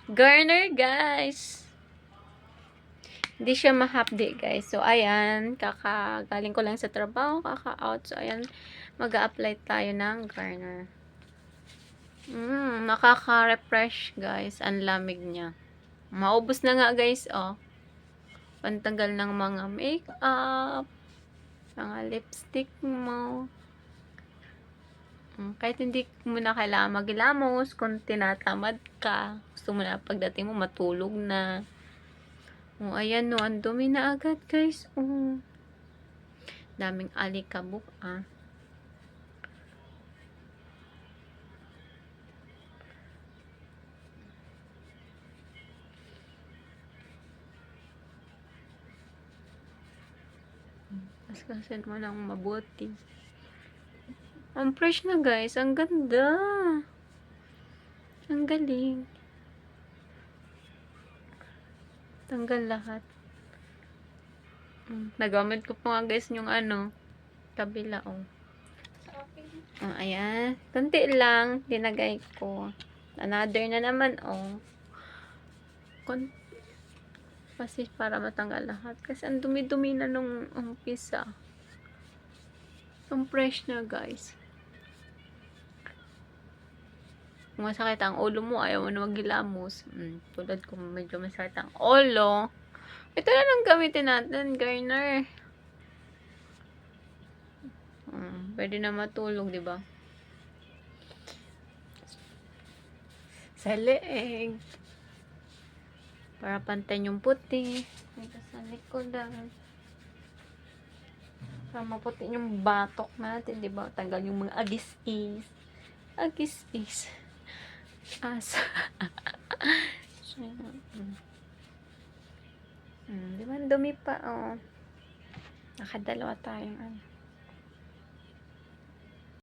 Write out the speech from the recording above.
Garner, guys. Hindi siya mahapdi, guys. So, ayan. Galing ko lang sa trabaho. Kaka-out. So, ayan. Mag-a-apply tayo ng Garner. Nakaka-refresh, guys. Ang lamig niya. Maubos na nga, guys, oh. Pantanggal ng mga makeup. Mga lipstick mo. Kahit hindi mo na kailangan maghilamos, kung tinatamad ka, gusto mo na pagdating mo matulog na. Ayan no, ang dumi na agad guys. Daming alikabok Kaskasin mo lang mabuti. Ang fresh na guys, ang ganda. Ang galing. Tanggal lahat. Nagamit ko pa nga guys yung kabila ayan. Kunti lang, dinagay ko. Another na naman kasi para matanggal lahat. Kasi ang dumi-dumi na nung umpisa. Ang fresh na guys. Kung masakit ang ulo mo, ayaw mo na maghilamos. Tulad ko medyo masakit ang ulo. Ito na lang gamitin natin, Garner. Pwede na matulog, di ba? Sa leeg. Para pantay yung puti. Ito sa likodan. Para maputi yung batok natin, di ba? Tanggal yung mga agis-is. Agis-is. Asa. Di ba? Dumi pa, Nakadalawa tayong